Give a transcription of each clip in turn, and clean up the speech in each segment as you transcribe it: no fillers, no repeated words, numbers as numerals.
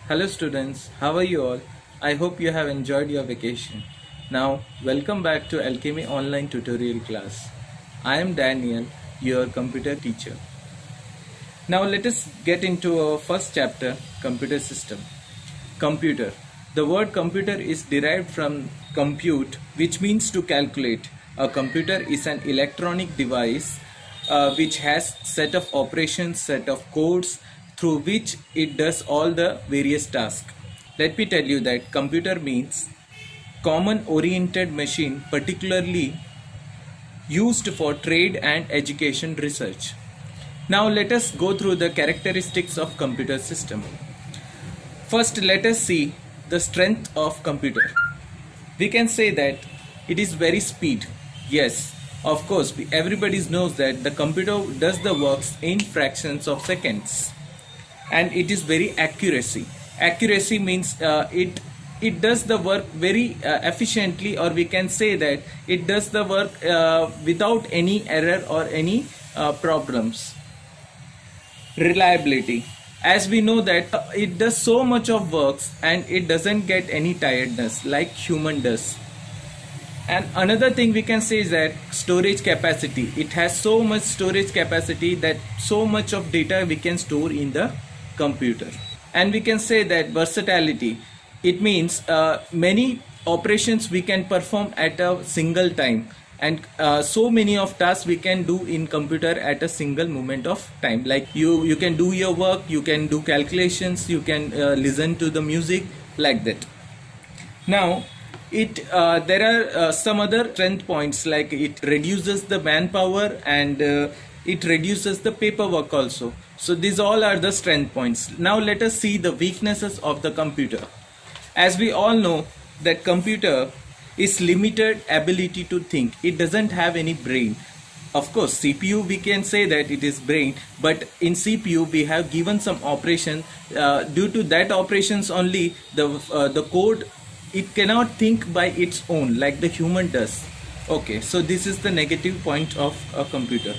Hello students, how are you all? I hope you have enjoyed your vacation. Now, welcome back to Alchemy online tutorial class. I am Daniel, your computer teacher. Now let us get into our first chapter, computer system. Computer. The word computer is derived from compute, which means to calculate. A computer is an electronic device which has set of operations, set of codes through which it does all the various tasks. Let me tell you that computer means common oriented machine, particularly used for trade and education research. Now let us go through the characteristics of computer system. First, let us see the strength of computer. We can say that it is very speed. Yes, of course, everybody knows that the computer does the works in fractions of seconds, and it is very accuracy. Accuracy means it does the work very efficiently, or we can say that it does the work without any error or any problems. Reliability. As we know that it does so much of works and it doesn't get any tiredness like human does. And another thing we can say is that storage capacity. It has so much storage capacity that so much of data we can store in the computer. And we can say that versatility. It means many operations we can perform at a single time, and so many of tasks we can do in computer at a single moment of time. Like you can do your work, you can do calculations, you can listen to the music, like that. Now there are some other strength points, like it reduces the manpower and it reduces the paperwork also. So these all are the strength points. Now let us see the weaknesses of the computer. As we all know that computer is limited ability to think. It doesn't have any brain. Of course, CPU we can say that it is brain, but in CPU we have given some operation. Due to that operations only, the code, it cannot think by its own like the human does. Okay, so this is the negative point of a computer.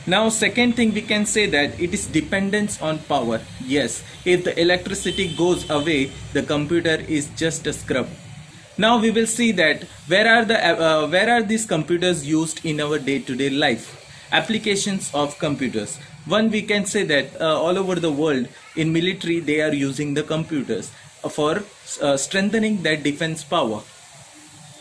Now second thing we can say that it is dependence on power. Yes, if the electricity goes away, the computer is just a scrub. Now we will see that where are these computers used in our day-to-day life. Applications of computers. One, we can say that all over the world in military they are using the computers for strengthening their defense power.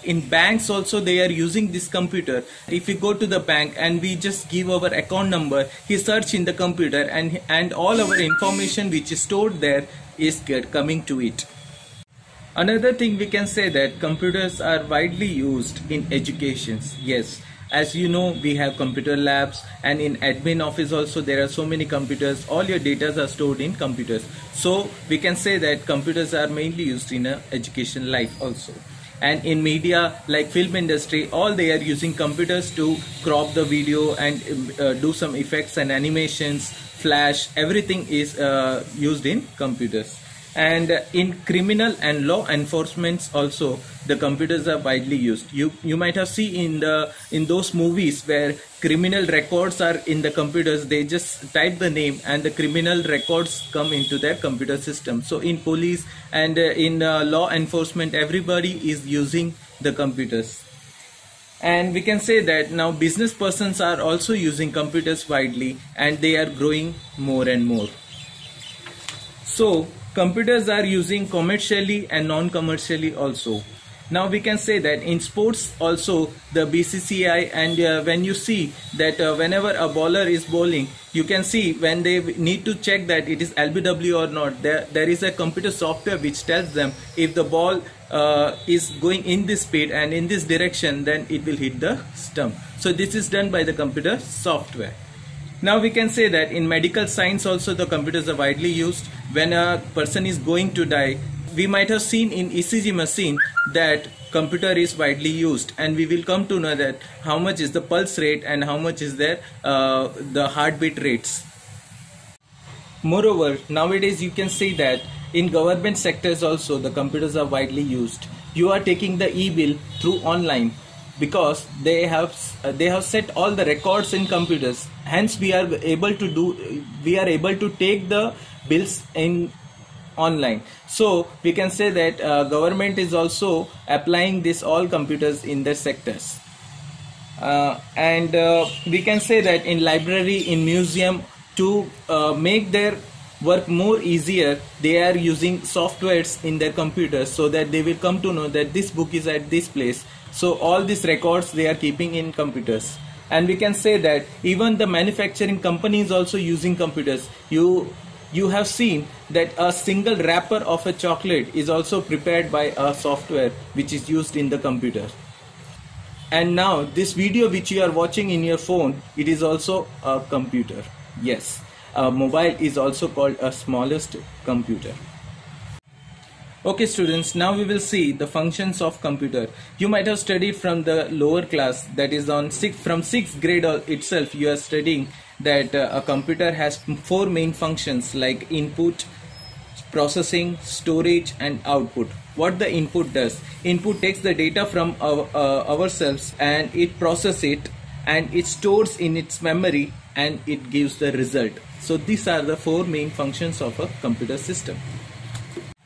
In banks also they are using this computer. If we go to the bank and we just give our account number, he search in the computer and all our information which is stored there is coming to it. Another thing we can say that computers are widely used in educations. Yes, as you know, we have computer labs, and in admin office also there are so many computers. All your data are stored in computers. So we can say that computers are mainly used in education life also. And in media like film industry, all they are using computers to crop the video and do some effects and animations, flash, everything is used in computers. And in criminal and law enforcement also the computers are widely used. You might have seen in those movies where criminal records are in the computers. They just type the name and the criminal records come into their computer system. So in police and in law enforcement, everybody is using the computers. And we can say that now business persons are also using computers widely, and they are growing more and more. So computers are using commercially and non-commercially also. Now we can say that in sports also the BCCI, and when you see that whenever a bowler is bowling, you can see when they need to check that it is LBW or not, there is a computer software which tells them if the ball is going in this speed and in this direction, then it will hit the stump. So this is done by the computer software. Now we can say that in medical science also the computers are widely used. When a person is going to die, we might have seen in ECG machine that computer is widely used, and we will come to know that how much is the pulse rate and how much is there the heartbeat rates. Moreover, nowadays you can see that in government sectors also the computers are widely used. You are taking the e-bill through online, because they have set all the records in computers. Hence we are able to take the bills in online. So we can say that government is also applying this all computers in their sectors. And we can say that in library, in museum, to make their work more easier, they are using softwares in their computers, so that they will come to know that this book is at this place. So all these records they are keeping in computers. And we can say that even the manufacturing company is also using computers. You have seen that a single wrapper of a chocolate is also prepared by a software which is used in the computer. And now this video which you are watching in your phone, it is also a computer. Yes, a mobile is also called a smallest computer. Okay students, now we will see the functions of computer. You might have studied from the lower class, that is on from 6th grade itself you are studying that a computer has 4 main functions like input, processing, storage and output. What the input does? Input takes the data from ourselves and it processes it and it stores in its memory and it gives the result. So these are the 4 main functions of a computer system.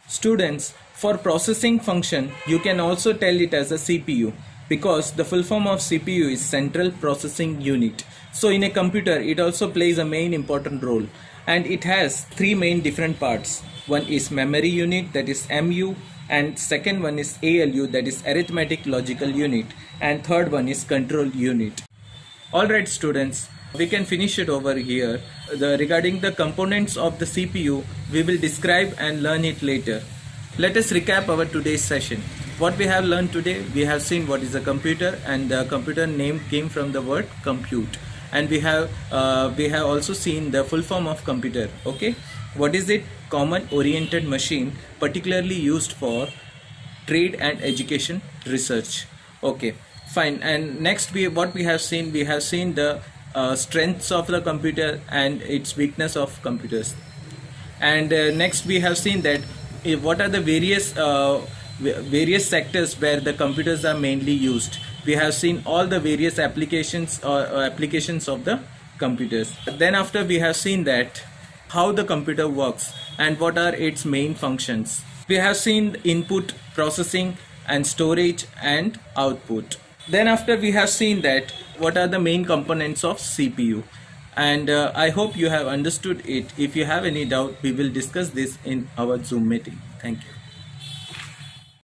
Students, for processing function you can also tell it as a CPU, because the full form of CPU is Central Processing Unit. So in a computer it also plays a main important role, and it has 3 main different parts. One is memory unit, that is MU, and second one is ALU, that is arithmetic logical unit, and third one is control unit. Alright students, we can finish it over here. Regarding the components of the CPU, we will describe and learn it later. Let us recap our today's session. What we have learned today, we have seen what is a computer, and the computer name came from the word compute. And we have also seen the full form of computer. Okay, what is it? Common oriented machine, particularly used for trade and education research. Okay, fine. And next what we have seen the strengths of the computer and its weakness of computers. And next we have seen that what are the various sectors where the computers are mainly used. We have seen all the various applications of the computers. Then after we have seen that how the computer works and what are its main functions. We have seen input, processing and storage and output. Then after we have seen that what are the main components of CPU, and I hope you have understood it. If you have any doubt, we will discuss this in our Zoom meeting. Thank you.